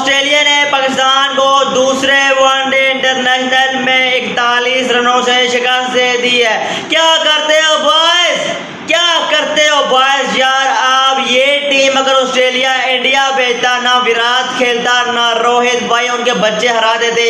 Australia ने पाकिस्तान को दूसरे वनडे इंटरनेशनल में 41 रनों से शिकस्त दे दी है। क्या करते हो बॉयज, क्या करते हो बॉयज यार आप। ये टीम अगर ऑस्ट्रेलिया इंडिया भेजता, ना विराट खेलता ना रोहित भाई, उनके बच्चे हरा देते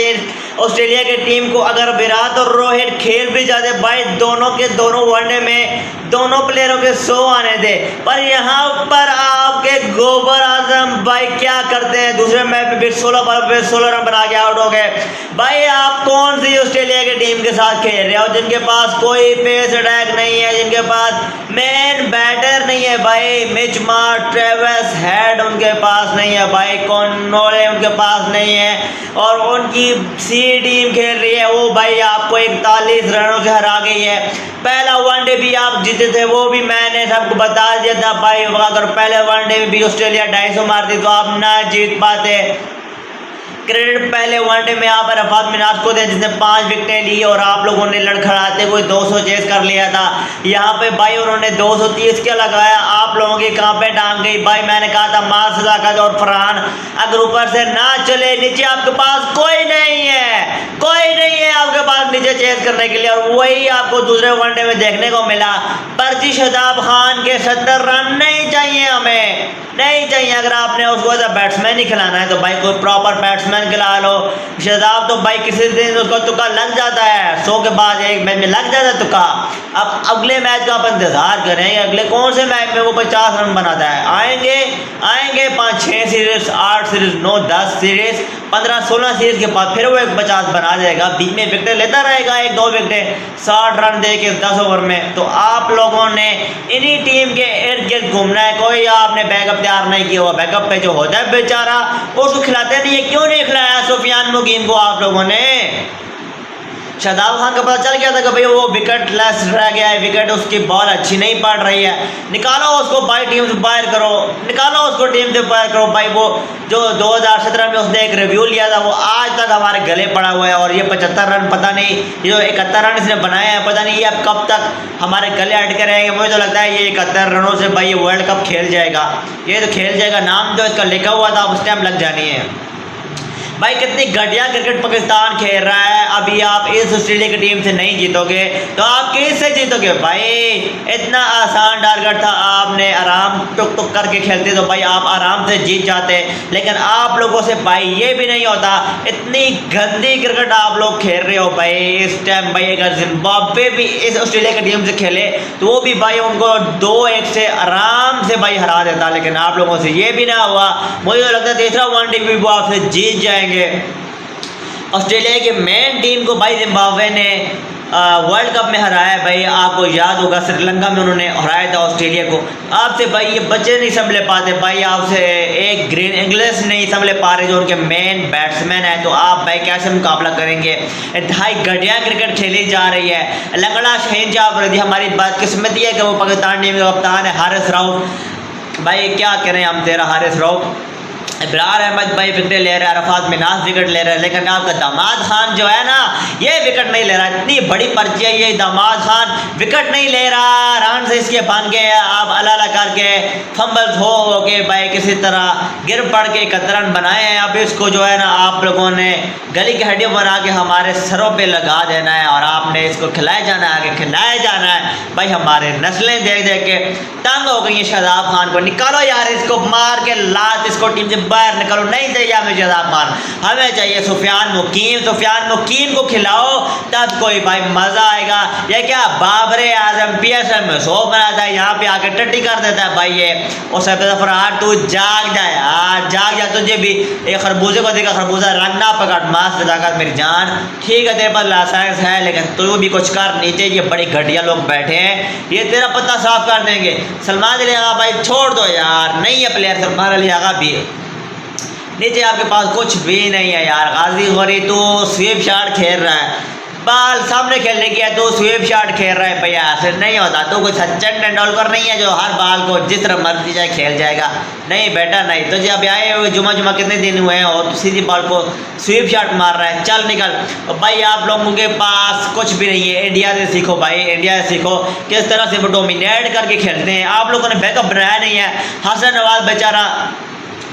ऑस्ट्रेलिया की टीम को। अगर विराट और रोहित खेल भी जाते भाई, दोनों के दोनों वनडे में दोनों प्लेयरों के 100 आने थे। पर यहाँ पर आपके गोबर आजम भाई क्या करते हैं, दूसरे मैच में 16 रन बना के आउट हो गए। भाई आप कौन सी ऑस्ट्रेलिया की टीम के साथ खेल रहे हो, जिनके पास कोई पेस अटैक नहीं है, जिनके पास मेन बैटर नहीं है भाई। मिच मार्श, ट्रेविस हेड उनके पास नहीं है भाई, कॉनोले उनके पास नहीं है, और उनकी सी टीम खेल रही है वो भाई आपको 41 रनों से हरा गई है। पहला वनडे भी आप जीते थे, वो भी मैंने सबको बता दिया था भाई। अगर पहले वनडे में भी ऑस्ट्रेलिया 250 मारती तो आप ना जीत पाते। क्रेडिट पहले वनडे में यहाँ पर अफात मिनाज को दे, जिसने 5 विकेटें ली और आप लोगों ने लड़खड़ाते हुए 200 चेस कर लिया था। यहाँ पे भाई उन्होंने 230 क्या लगाया, आप लोगों की कहाँ पे टांग गई भाई। मैंने कहा था मार सदाकत और फरहान अगर ऊपर से ना चले, नीचे आपके पास कोई नहीं है, कोई नहीं है आपके पास नीचे चेस करने के लिए, और वही आपको दूसरे वनडे में देखने को मिला। पर्ची शादाब खान के 70 रन नहीं चाहिए, हमें नहीं चाहिए। अगर आपने उसको बैट्समैन ही खिलाना है तो भाई कोई प्रॉपर बैट्समैन खिला लो। शादाब तो भाई किसी दिन उसको तुक्का लग जाता है, 100 के बाद एक मैच में लग जाता है तुक्का। अब अगले मैच का आप इंतजार करें, अगले कौन से मैच में वो 50 रन बनाता है। आएंगे 5-6 सीरीज, 8 सीरीज, 9-10 सीरीज, 15-16 सीरीज के बाद फिर वो 50 बना जाएगा। बीच में विकेटें लेता रहेगा, 1-2 विकेटें, 60 रन दे के 10 ओवर में। तो आप लोगों ने इन्हीं टीम के इर्द गिर्द घूमना है। कोई आपने बैकअप तैयार नहीं किया हुआ, बैकअप पे जो होता है बेचारा उसको खिलाते नहीं है। क्यों नहीं खिलाया सुफियान मुकीम को आप लोगों ने। शादाब खान का पता चल गया था कि भाई वो विकेट लेस रह गया है, विकेट उसकी बॉल अच्छी नहीं पड़ रही है, निकालो उसको भाई, टीम से बाहर करो, निकालो उसको टीम से बाहर करो भाई। वो जो 2017 में उसने एक रिव्यू लिया था वो आज तक हमारे गले पड़ा हुआ है, और ये 75 रन पता नहीं, ये जो 71 रन इसने बनाए हैं पता नहीं ये अब कब तक हमारे गले अटके रहेंगे। मुझे तो लगता है ये 71 रनों से भाई ये वर्ल्ड कप खेल जाएगा, ये तो खेल जाएगा। नाम जो इसका लिखा हुआ था उस टाइम लग जानी है भाई। कितनी घटिया क्रिकेट पाकिस्तान खेल रहा है। अभी आप इस ऑस्ट्रेलिया की टीम से नहीं जीतोगे तो आप किससे जीतोगे भाई। इतना आसान टारगेट था, आपने आराम टुक करके खेलते तो भाई आप आराम से जीत जाते, लेकिन आप लोगों से भाई ये भी नहीं होता। इतनी गंदी क्रिकेट आप लोग खेल रहे हो भाई इस टाइम भाई। अगर जिम्बाब्वे भी इस ऑस्ट्रेलिया की टीम से खेले तो वो भी भाई उनको 2-1 से आराम से भाई हरा देता, लेकिन आप लोगों से ये भी ना हुआ। मुझे तो लगता है तीसरा वनडे भी वो आपसे जीत जाएंगे। ऑस्ट्रेलिया की मेन टीम को भाई जिम्बाब्वे ने वर्ल्ड कप में हराया है भाई। आपको याद होगा श्रीलंका में उन्होंने हराया था ऑस्ट्रेलिया को। आपसे भाई ये बच्चे नहीं संभले पाते भाई, आपसे एक ग्रीन इंग्लिश नहीं संभले पा रहे जो उनके मेन बैट्समैन है, तो आप भाई कैसे मुकाबला करेंगे। इंतहाई घटिया क्रिकेट खेली जा रही है। लंगड़ा शहीन जाफरी हमारी बदकिस्मती है कि वो पाकिस्तान टीम का कप्तान है हारिस रऊफ। भाई क्या करें हम, तेरा हारिस रऊफ। इब्रार अहमद भाई विकेट ले रहा है, अरफात मिनाज विकेट ले रहा है, लेकिन आपका दामाद खान जो है ना ये विकेट नहीं ले रहा। इतनी बड़ी पर्ची है ये, दामाद खान विकेट नहीं ले रहा, रन से इसके बन गए। आप अला करके फंबल हो के भाई किसी तरह गिर पड़ के 71 रन बनाए हैं। अब इसको जो है ना आप लोगों ने गली की हड्डियों बना के हमारे सरों पे लगा देना है, और आपने इसको खिलाया जाना है, आगे खिलाया जाना है भाई। हमारे नस्लें देख देख के तंग हो गई है। शादाब खान को निकालो यार, इसको मार के लात इसको टीम से बाहर निकालो। नहीं चाहिए हमें शादाब खान, हमें चाहिए सुफियान मुकीम। सुफियान मुकीम को खिलाओ तब कोई भाई मजा आएगा। ये क्या बाबरे आजम PSL में 100 बनाता है, यहाँ पे आके टट्टी कर देता है भाई ये। और फरहान तू जाग जा यार, जाग जा, तुझे भी एक खरबूजे को देखा, खरबूजा रंग ना पकड़, मास्क जाकर मेरी जान। ठीक है तेरे पास लाइसेंस है, लेकिन तू भी कुछ कर। नीचे ये बड़ी घटिया लोग बैठे हैं, ये तेरा पत्ता साफ कर देंगे। सलमान अली आगा भाई छोड़ दो यार, नहीं है प्लेयर सलमान अली आगा भी। नीचे आपके पास कुछ भी नहीं है यार। गाजी गौरी तो स्वीप शॉट खेल रहा है, बाल सामने खेलने की है तो स्वीप शॉट खेल रहा है भैया, ऐसे नहीं होता। तो कोई सचिन तेंदुलकर नहीं है जो हर बाल को जिस तरह मर्जी जाए खेल जाएगा। नहीं बेटा नहीं, तो जब आए हुए जुमा कितने दिन हुए हैं और सीधी बॉल को स्वीप शॉट मार रहा है, चल निकल। भाई आप लोगों के पास कुछ भी नहीं है, इंडिया से सीखो भाई, इंडिया से सीखो किस तरह से वो डोमिनेट करके खेलते हैं। आप लोगों ने बैकअप बनाया नहीं है। हसन नवाज बेचारा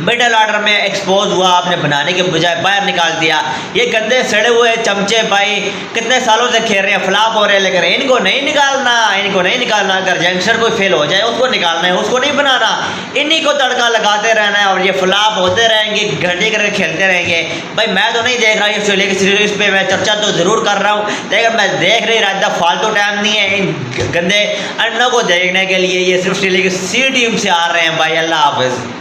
मिडल ऑर्डर में एक्सपोज हुआ, आपने बनाने के बजाय बाहर निकाल दिया। ये गंदे सड़े हुए चमचे भाई कितने सालों से खेल रहे हैं, फ्लॉप हो रहे हैं, लेकिन इनको नहीं निकालना, इनको नहीं निकालना। अगर यंगस्टर कोई फेल हो जाए उसको निकालना है, उसको नहीं बनाना। इन्हीं को तड़का लगाते रहना है और ये फ्लॉप होते रहेंगे, घंटे करके खेलते रहेंगे। भाई मैं तो नहीं देख रहा ऑस्ट्रेलिया की सीरीज पे, मैं चर्चा तो ज़रूर कर रहा हूँ, लेकिन मैं देख नहीं रहा था। फालतू टाइम नहीं है इन गंदे अन्नों को देखने के लिए। ये सिर्फ ऑस्ट्रेलिया की सी टीम से आ रहे हैं भाई। अल्लाह हाफिज़।